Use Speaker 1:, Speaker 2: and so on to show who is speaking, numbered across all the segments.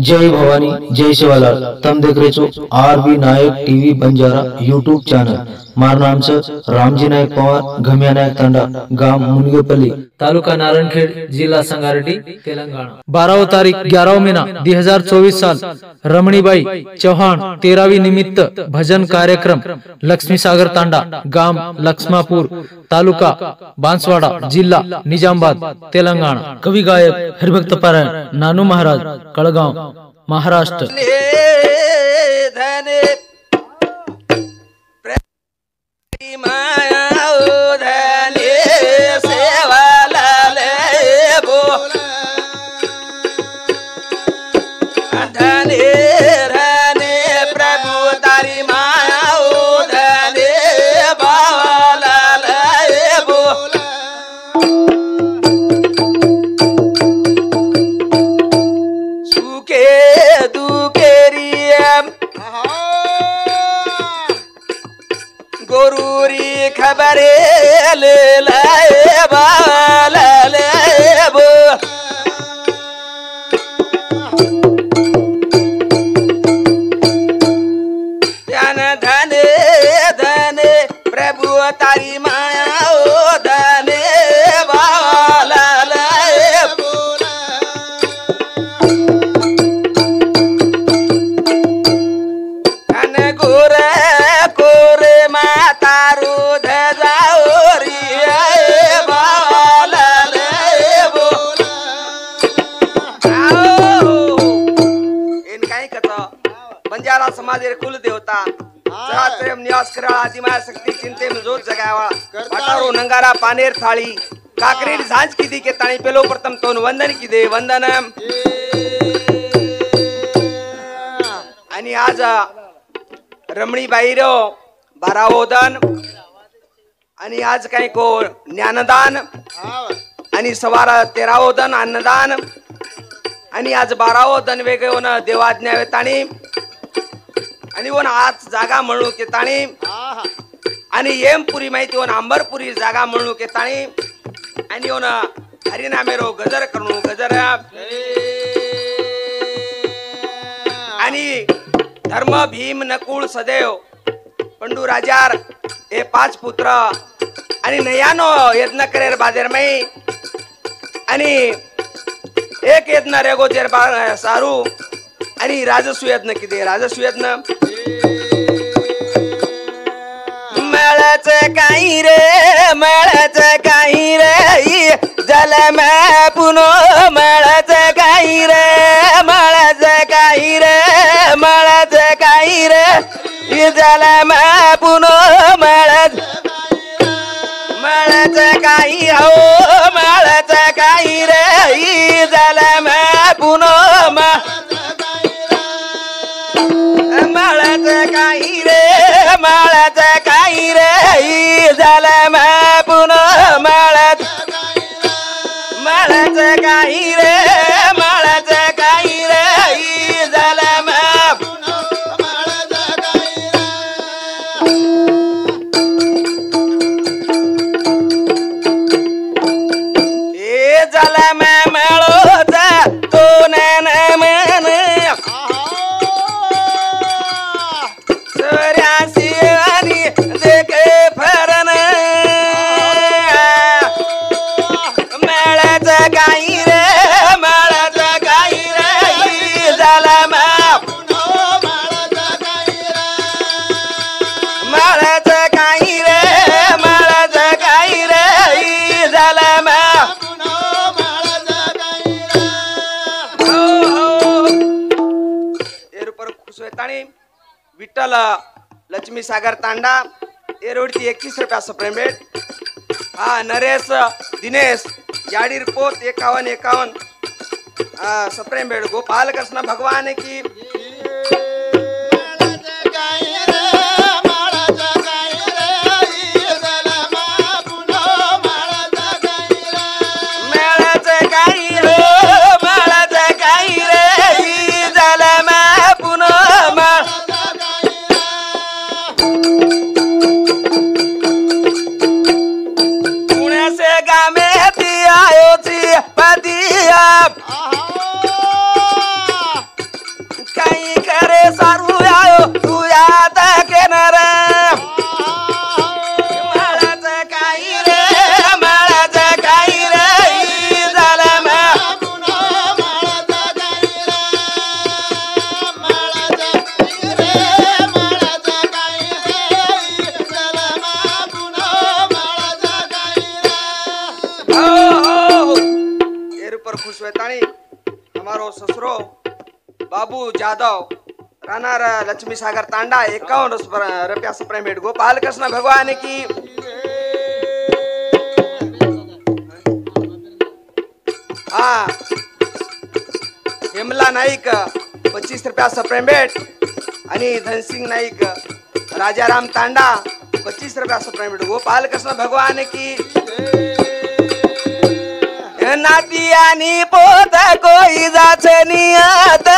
Speaker 1: जय भवानी जय शिवालाल। तम देख रहे छो आरबी नायक टीवी बंजारा यूट्यूब चॅनल। मार नाम से रामजी नायक पवार, घमिया नायक तांडा, गांव मुनगेपल्ली, तालुका नारायणखेड, जिला संगारेड्डी, तेलंगाना। 12 तारीख 11 महीना 2024 साल रमणीबाई चौहान 13वी निमित्त भजन कार्यक्रम लक्ष्मी सागर तांडा, गांव लक्ष्मापूर, तालुका बांसवाड़ा, जिला निजामाबाद, तेलंगाना। कवि गायक हरिभक्त पारायण नानू महाराज, कड़गांव, महाराष्ट्र।
Speaker 2: गोरूरी खबरे ले लाए बाला ले बो ध्यान धने धने प्रभु तारी माया ओ धने बाला ले बोला धन गोरे कोरे तारू धजाओरी बाला ले बोला इन काही कथा बंजारा समाजेर कुल देवता प्रेम निवास करा आदिमाया शक्ती चिंते में जोत जगावा पटारो नंगारा पानेर थाळी काकरेली झांज की दी के ताणी पेलो प्रथम तोन वंदन की दे वंदन। आणि आज रमणीबाई रो 12 दान आणि आज काही को ज्ञानदान आणि सवारा 13 दान अन्नदान आणि आज 12 दान वेगळे होण देवाज्ञा वेताणी आणि वन आज जागा म्हणू के ताणी आणि येमपुरी माहिती वन अंबरपुरी जागा म्हणू के ताणी आणि वन हरिनामेरो गजर करू गजर आणि धर्म भीम नकुळ सदैव पंडू राजार हे 5 पुत्र आणि नयानो यत्न करेर बाजेर मई आणि एक यत्न रेगो जेर सारू आणि राजसु यत्न किदे राजसु यत्न मळच काही रे जल में पुनो मळच काही रे मळच काही रे जल में पुनो मळच काही हो मळच काही रे जल में पुनो मळच काही रे जल में पुनो मळच काही रे जल में जल में मेलो तो नैन मन सूर्यासी देखे फरन मेळच काही रे जल में मेळच काही रे जल में विठ्ठल लक्ष्मी सागर तांडा एरोडती 21 रुपया सप्रेम भेट। हा नरेश दिनेश याडीर पोत 51 सप्रेम भेट। गोपाल कृष्ण भगवान की सारू आयो तू याद केनर मळाच काही रे मळाच काही रे झालं खुशवेताणी हमारो ससुरो बाबू जादव रानार लक्ष्मी सागर तांडा 51 रुपया सप्रेमेट गोपाल कृष्ण भगवान की हाँ हेमला नाईक 25 रुपया सप्रेमेट आणि धनसिंग नाईक राजाराम तांडा 25 रुपया सप्रेमेट गोपाल कृष्ण भगवान की नाती आणि पोत कोई जाच नियत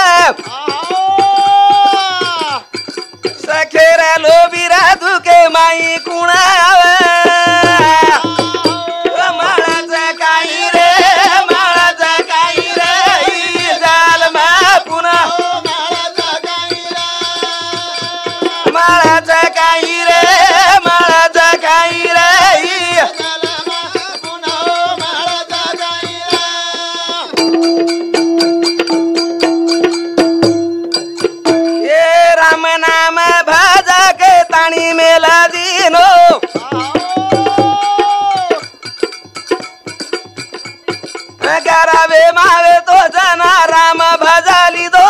Speaker 2: सखेर लोबीरा दुके माई कुणाव माळाच काही रे माळाच काही रे जाल मा पुन्हा माळाच काही रे माळाच काही रे नाम भाजा के ताणी मेला दीनो करावे मावे तो जना राम भजाली दो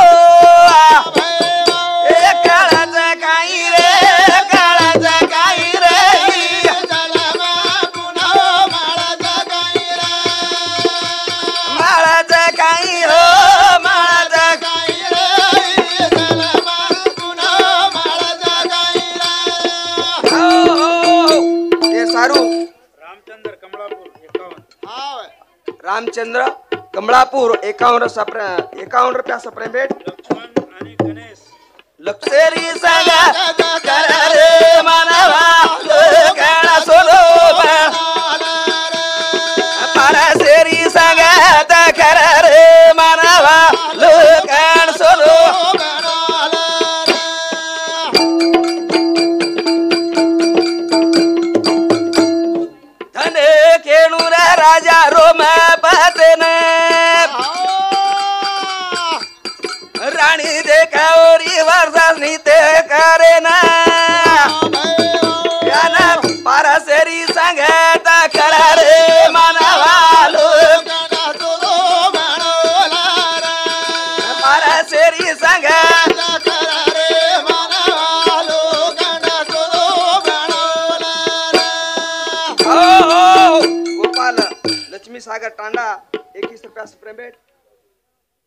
Speaker 2: काळाच काही रे काळाच काही रे माळाच काही हो माळाच काही सारू रामचंद्र कमळापूर 51 रुपया सप्रेमेट लक्षरी सांगा करा रे मानवा लोकांना सोलो पारासेरी सांगा करा रे मानवा लोकांना सोलो राजा रोम पतन राणी देखावरी वर्षासनी ते करे ना पारासेरी सांगत करा रे मानवा पारासेरी सांगत लक्ष्मी सागर टांडा 21 रुपया सप्रेमेट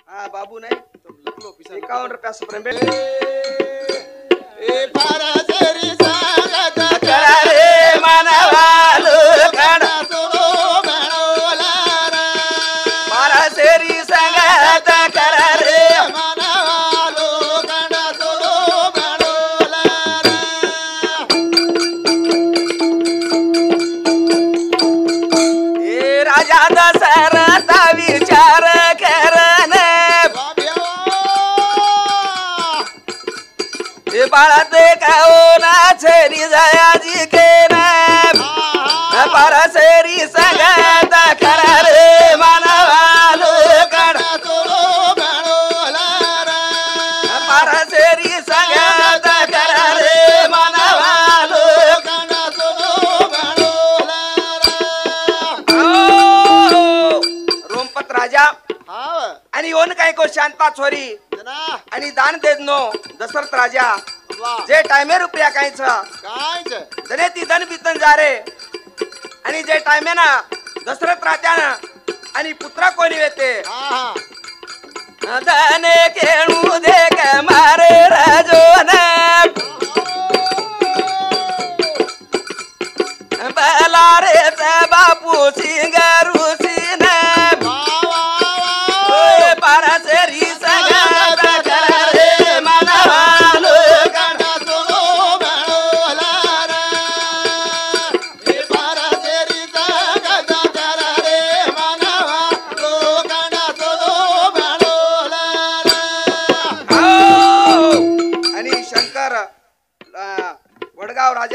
Speaker 2: हाँ बाबू नहीं 51 रुपया सप्रेमेट करा रे मानवा लोकांना पारासेरी सांगत करा रे राजा दशरथ विचार करने बाळा देखाओ ना छेरी जयाजी के नाम पारासेरी संगत करा रे मानवा लोकांना पारासेरी संगत करा रे मानवा लोकांना रोमपत राजा आणि ओन काय को शांता छोरी आणि दान देत नो दशरथ राजा जे टाइमे रुपया कायच जने ती धन बितन जा रे आणि जे टाइमे ना दशरथ राजा आणि पुत्रा कोणी येते धन केणू दे के मारे राजोन बला रे बापू सिंगारू सिन पारासेरी संगत करा रे मानवा लोकांना पारासेरी संगत करा रे मानवा लोकांना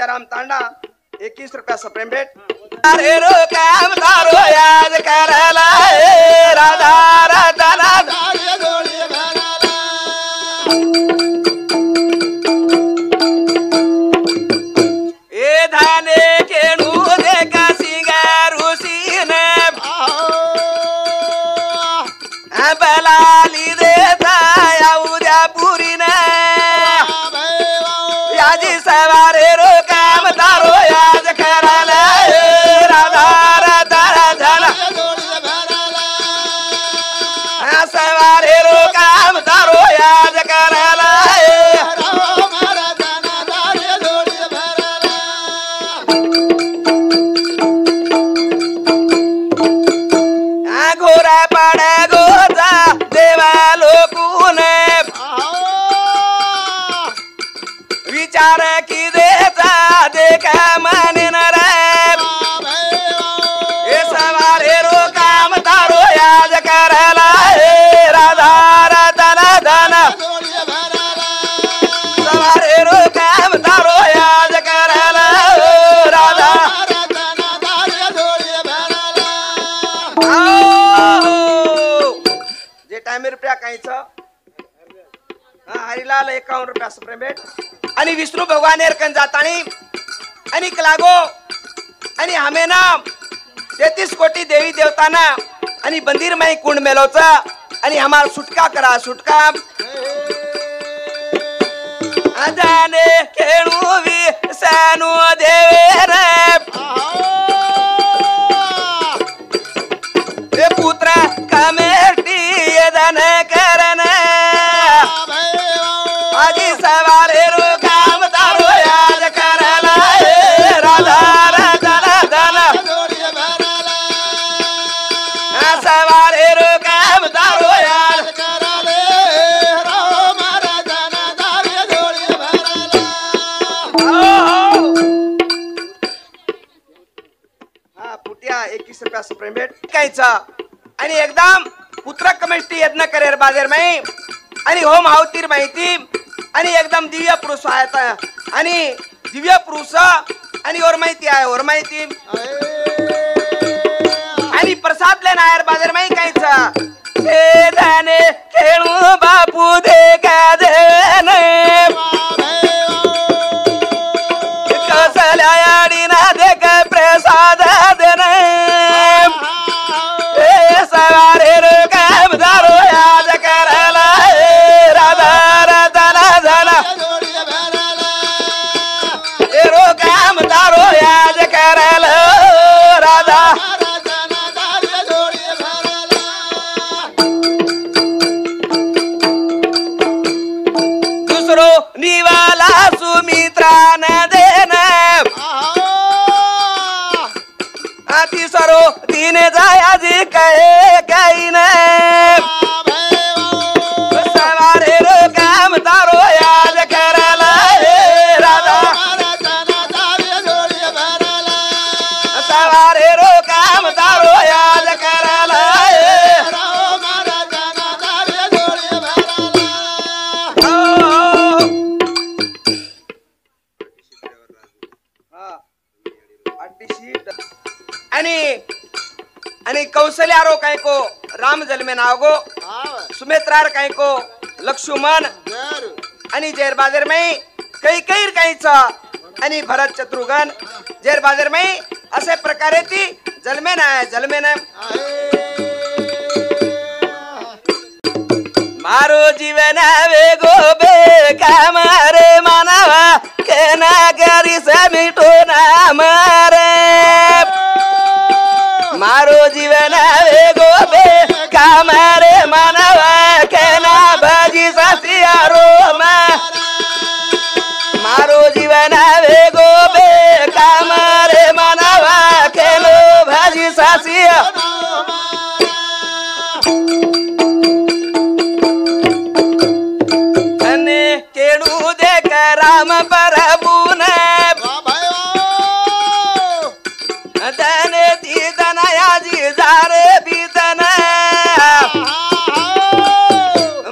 Speaker 2: रामजीराम तांडा 21 रुपया प्रेम भेट अरे रो काम तारो याद करला ए राधा राधा राधा जोडी भराला ए धाने केणू दे का सिंगारू सीने बलाली देता या उद्या पुरीने याजी सवारे रो काम तारो याद कराला राधा राधा राधा सवारे रो काम तारो याद कराला घोरा पाड़ा गोजा देवा लोकुने विचार की देता देखा माने न रे ए सवारे रो काम तारो याद करला राधा राधा राधा सवारे रो काम तारो याद करला राधा जे टाइम रुपया काहीच हरिलाल 51 रुपया प्रेम भेट आणि विष्णू भगवान एरकन जातानी आणि लागो आणि हमें ना 33 कोटी देवी देवताना आणि बंदीर माई कुंड मेलोचा आणि हमार सुटका करा सुटका अजाने खेळू वी सानू देवे रे ए पुत्र कमेटी यदन करन आजी सवारे रो काम तारो याद करला राधा राधा राधा सवारे रो काम तारो याद करले राम राधा राधा जोडी भराला हा पुट्या 21 रुपया प्रेम भेट कायचा आणि एकदम पुत्र कमेटी यज्ञ करेर बाजार में आणि होम आवतीर माहिती आणि एकदम दिव्य पुरुष आहे आणि दिव्य पुरुष आणि और माहिती आहे और माहिती आणि प्रसाद ले नायर बाजार में कायचा हे दाने खेळू बापू दे का देने कसल्या याडी ना दे का प्रसाद देने हे सवारे रो काम दारो याद करला राधा राधा राधा रो काम दारो याद करला राधा दूसरो निवाला सुमित्रा न देना तिसरो दिन जाया जी कहे कहीं न सवारे रो काम तारो याद करला राधा सवारे रो काम तारो याद करला आणि कौशल्यारो काय को राम जन्मे नावगो सुमित्रार काय को लक्ष्मण आणि जेर बाजार में कई कई काहीचा आणि भरत शत्रुघ्न जेर बाजार में असे प्रकारे ती जन्मे ना मारो जीवन वेगो बे कामारे मानवा के ना करी समिटो ना मारे मारो जीवन वेगो बे कामारे मानवा के ना भाजी ससिया रोमा मारो जीवन वेगो बे कामारे मानवा के नो भाजी ससिया केणू देख राम प्रभु ने दने दी दनाया जी जारे बीतन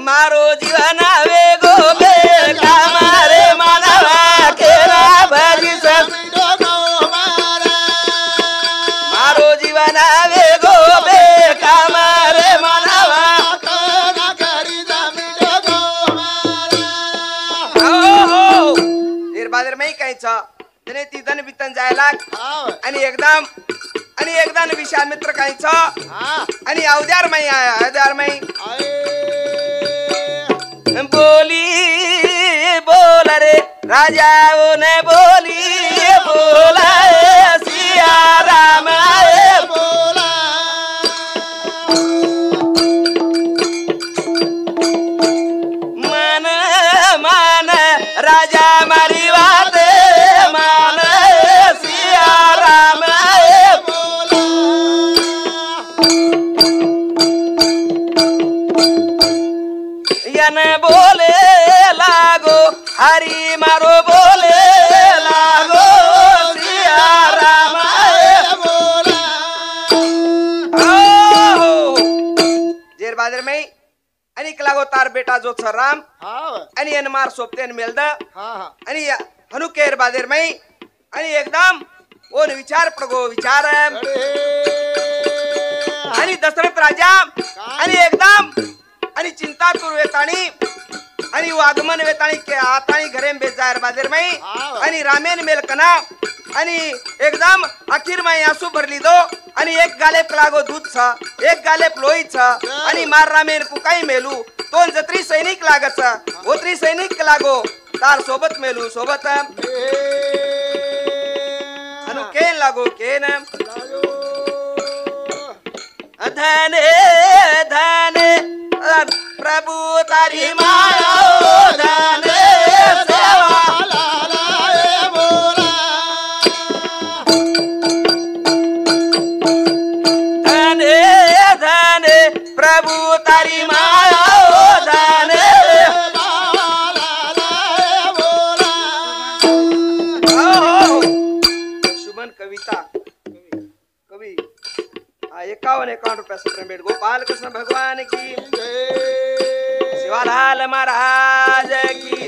Speaker 2: मारो जीवन वेगो बे कामारे मानवा केरा भरी में कायच त्याने ती धन बितन जायला आणि एकदा विश्वामित्र कायच आणि अवधार माई बोल रे राजा ने बोली बोला सिया राम बोला मन मान राजा मारी बात मान सिया राम बोला यन बोले लागो हरि मारो बोले लागो सिया राम बोला जेर बादर में अनिक लागो तार बेटा जो राम आणि एन मार सोपतेन मेलद आणि हनुकेर बादर में आणि एकदम ओन विचार पडगो विचार आणि दशरथ राजा आणि एकदम आणि चिंता तुर वेताणी आणि वागमन वेताणी के आताणी घरे बेजार बादर में आणि रामेन मेलकना आणि एकदम आखिर में आंसू भरली दो आणि एक गालेप लागो दूध छ एक गालेप लोई छ आणि मार रामेन पुकाई मेलू दोन जत्री सैनिक लागत ओत्री सैनिक लागो तार सोबत मेलू सोबत अनु केन लागो केन धने धने प्रभु तारी माया धने सेवा बोला धने धने प्रभु तारी माया धने बोला शुभन कविता कवि 51 रुपया सत्रह गोपाल कृष्ण भगवान की शिवालाल महाराज की